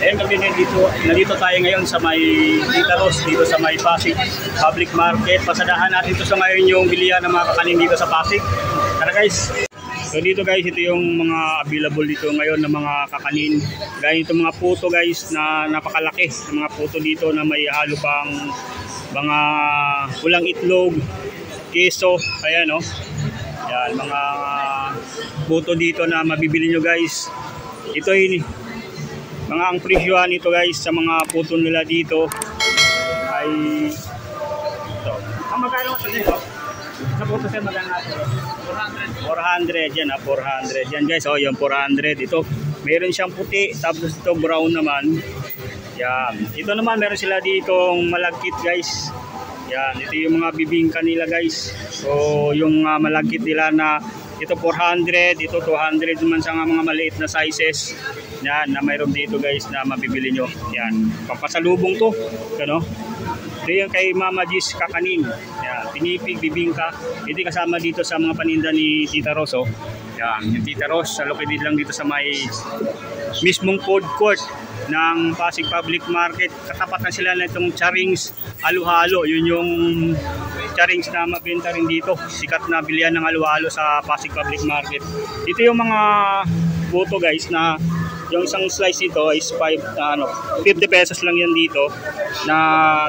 Ayan kami nandito tayo ngayon sa may Titaros, dito sa may Pasig Public Market. Pasadahan natin ito sa ngayon yung bilihan ng mga kakanin dito sa Pasig. Tara guys! So dito guys, ito yung mga available dito ngayon ng mga kakanin. Gaya itong mga puto guys na napakalaki. Mga puto dito na may halo pang mga ulang itlog, keso, ayan o. Yan, mga puto dito na mabibili nyo guys. Ito yun mga ang presyohan nito guys sa mga puto nila dito ay ito. Ang magkano ito dito? Sa puto sir magkano natin? 400 yan 400 yan guys. Oh, yung 400 ito. Meron siyang puti tapos ito brown naman. Yan. Ito naman meron sila ditong malagkit guys. Yan, ito yung mga bibingka nila guys. So yung malagkit nila na ito 400, ito 200 naman sa mga maliit na sizes. Yan, na mayroon dito guys na mabibili nyo. Yan, pampasalubong to. Ano? Ito yung kay Mama G's kakanin. Yan, pinipig, bibingka. Ito kasama dito sa mga paninda ni Tita Ros. Oh. Yan, yung Tita Ros, located lang dito sa may mismong food court ng Pasig Public Market. Katapat na sila na itong Charings halo-halo. Yun yung Charings na mabenta rin dito. Sikat na bilihan ng halo-halo sa Pasig Public Market. Ito yung mga buto guys na yung isang slice nito is 50 pesos lang yan dito na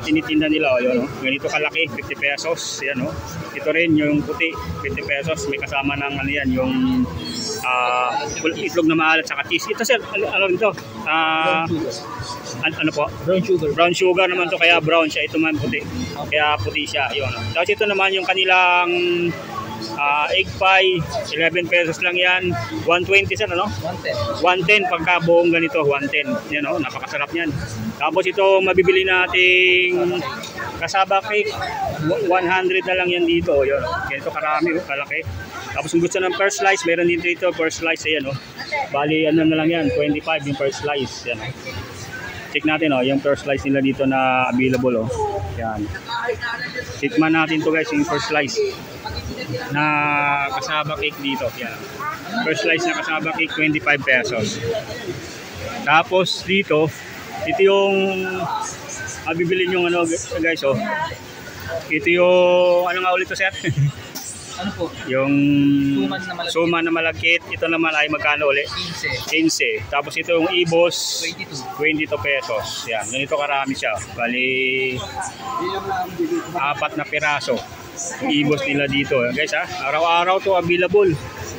tinitinda nila. O, yun, ganito kalaki, 50 pesos. Yan, o. Ito rin yung puti, 50 pesos. May kasama ng ano yan, yung itlog na maalat sa cheese. Ito sir, ano ito? Ano po? Brown sugar. Brown sugar naman to, kaya brown siya. Ito man puti. Kaya puti siya. Yun. Tapos ito naman yung kanilang egg pie, 11 pesos lang yan. 120 sir, ano? 110 pagka buong ganito, 110. Yan o, napakasarap yan. Tapos ito mabibili nating kasaba cake, 100 na lang yan dito. Yun, ganito karami, kalaki. Tapos kung gusto ng first slice, meron din dito first slice. Ayan o, bali ano na lang yan, 25 yung first slice. Yan o. Check natin o, yung first slice nila dito na available o. Yan. Tikman natin to guys, yung first slice na kasaba cake dito. Yan. First slice na kasaba cake, 25 pesos. Tapos dito, ito yung mabibili nyo ano guys oh. Ito yung ano nga ulit to sir? Ano po? Yung suman na malagkit. Ito naman ay magkano ulit? 15. Tapos ito yung ibos, 22 pesos. Yan, ganito karami siya. Bali 4 na piraso yung ibos nila dito. Guys ha, araw-araw to available.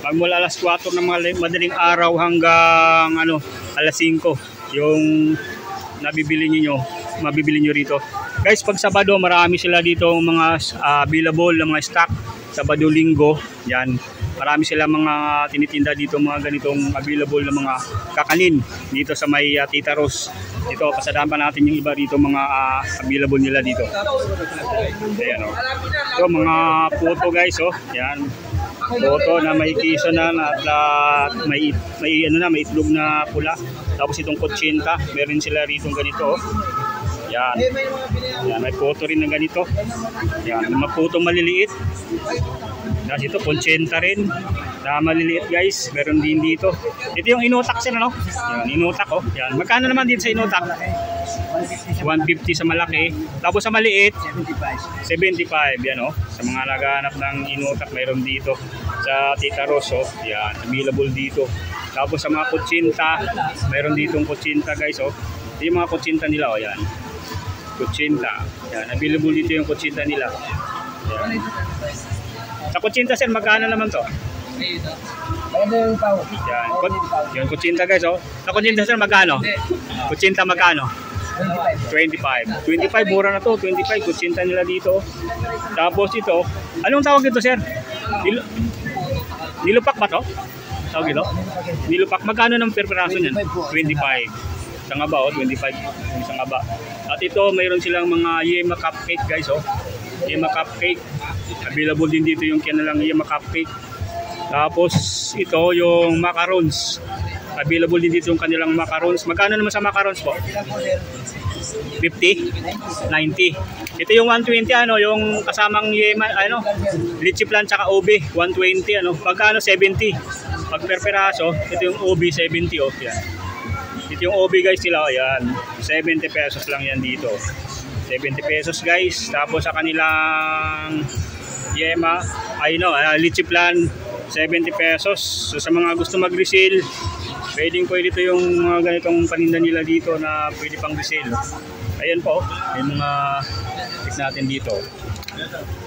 Pag mula alas 4 ng madaling araw hanggang ano, alas 5 yung mabibili nyo rito. Guys, pag Sabado marami sila dito mga available ng mga stock. Sabado, Linggo, yan. Marami sila mga tinitinda dito, mga ganitong available na mga kakanin dito sa may Tita Ros. Ito, pasadahan pa natin yung iba dito, mga available nila dito. Ayan o. Ito, mga puto guys, oh. Yan. Puto na may kiso na at may itlog na pula. Tapos itong kutsinta, meron sila rito ganito, oh. Yan. Yan, may puto rin na ganito. Yan, mga putong maliliit. Tapos ito, konsyenta rin na maliliit guys. Meron din dito. Ito yung inutak sila, no? Yan, inutak, oh. Yan. Magkano naman din sa inutak? 150 sa malaki. Tapos sa maliit, 75. Yan, oh. Sa mga naghahanap ng inutak, meron dito. Sa Tita Ros, oh. Yan, available dito. Tapos sa mga kutsinta, meron ditong kutsinta guys, oh. Ito yung mga kutsinta nila, oh. Yan. Kutsinta. Yan, available dito yung kutsinta nila. Yan. Sa kutsinta sir, magkano naman to? Yan, yung kutsinta guys, oh. Sa kutsinta sir, magkano? Kutsinta magkano? 25. 25, mura na to. 25, kutsinta nila dito. Tapos ito, anong tawag ito sir? Nilupak ba to? Tawag ito? Nilupak, magkano ng per peraso niyan? 25. Isang aba, oh, 25. Isang aba. At ito, mayroon silang mga Yema cupcake guys, oh. Yema cupcake. Available din dito yung kanilang Yema cupcake. Tapos ito yung macarons. Available din dito yung kanilang macarons. Magkano naman sa macarons po? 50? 90. Ito yung 120 ano, yung kasamang Yema, ano, litchi plan tsaka ube, 120 ano. Pagkano 70. Pag per peraso, ito yung ube 70 oh. Yan. Ito yung OB guys nila, ayan. 70 pesos lang yan dito. 70 pesos guys. Tapos sa kanilang yema, litchi plan, 70 pesos. So sa mga gusto mag-resale, pwede ito yung mga ganitong paninda nila dito na pwede pang resale. Ayan po, yung mga check natin dito.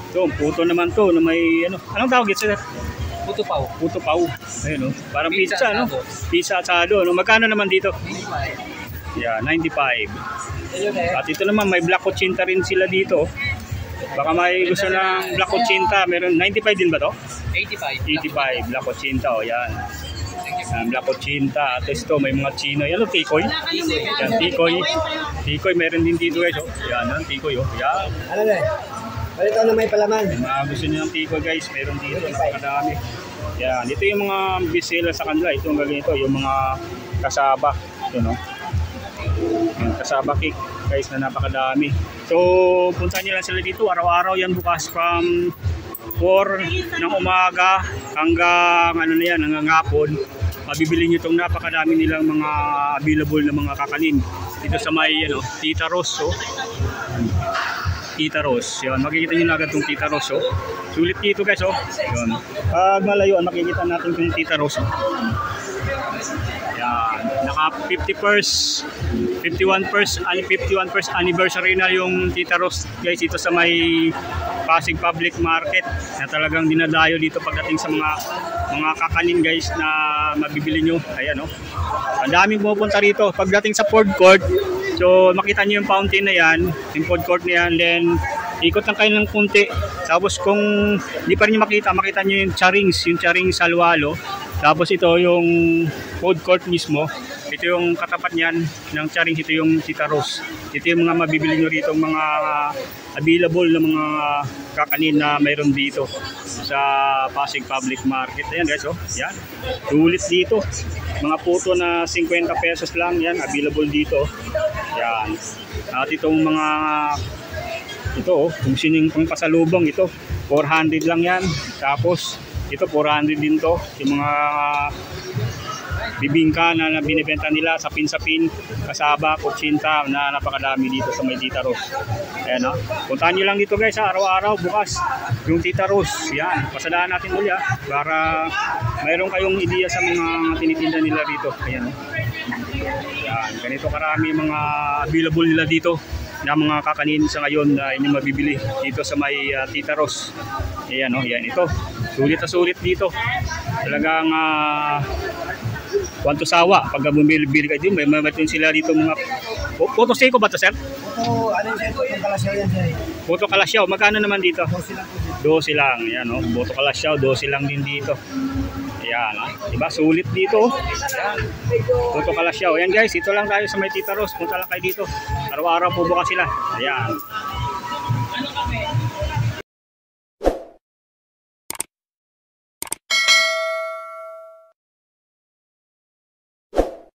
So, puto naman to na may anong tawag ito? Puto pao. Puto pao. Ayun, parang pizza, no? Pizza asado, no? Magkano naman dito? Yeah, 95. At ito naman, may black ochinta rin sila dito. Baka may gusto ng black ochinta. Meron, 95 din ba to? 85. 85, black ochinta, o yan. Black ochinta. At ito, may mga chino. Yan, tikoy. Yan, tikoy. Tikoy, meron din dito guys. Yan, tikoy. Yan. Ano na? Balito na may palaman. Mga gusto nyo ng tikoy guys, meron dito. Napakadami. Yan, ito yung mga bisela sa kanila. Ito ang ganito, yung mga kasaba. Ito, no? Yung kasaba cake guys na napakadami. So, punta nyo lang sila dito. Araw-araw yan bukas from 4 ng umaga hanggang hanggang hapon. Mabibili nyo itong napakadami nilang mga available na mga kakanin. Dito sa may Tita Ros. Tita Ros. Yun, makikita nyo na agad itong Tita Ros. Sulit dito guys. Yun. Pag malayuan, makikita natin itong Tita Ros. Yan. Naka 51st anniversary na yung Tita Ros guys dito sa may Pasig Public Market na talagang dinadayo dito pagdating sa mga kakanin guys na mabibili nyo. Ayan ang daming pumupunta rito pagdating sa food court. So makita nyo yung fountain na yan, yung food court na yan, then ikot lang kayo ng kunti. Tapos kung hindi pa rin makita nyo yung charings salwalo. Tapos ito yung food court mismo. Ito yung katapat niyan ng charings, ito yung Tita Ros. Ito yung mga mabibili nyo rito, mga available na mga kakanin na mayroon dito sa Pasig Public Market. Ayan guys, yan. Sulit dito. Mga puto na 50 pesos lang yan, available dito. Yan. At itong mga kung sino yung pangpasalubong, ito 400 lang yan. Tapos ito 400 din to. Yung mga bibingka na binibenta nila, sapin-sapin, kasaba, kutsinta na napakadami dito sa may Tita Ros. Ayan puntahan nyo lang dito guys araw-araw bukas yung Tita Ros. Yan, pasadaan natin ulit para mayroon kayong ideya sa mga tinitinda nila dito. Ayan yan, ganito karami mga available nila dito na mga kakanin sa ngayon na inyong mabibili dito sa may Tita Ros. Ayan yan ito. Sulit na sulit dito. Talagang Kwanto sawa pag bumili kayo din, may sila dito mga photo seko ba to sir? Photo, yung kalasyaw yan sir. Photo kalasyaw, magkano naman dito? 12 lang. Yan photo kalasyaw, 12 lang din dito. Ayan diba? Sulit dito. Ayan. Photo kalasyaw. Ayan guys, ito lang tayo sa may Tita Ros. Punta lang kayo dito. Araw-araw po bukas sila. Ayan.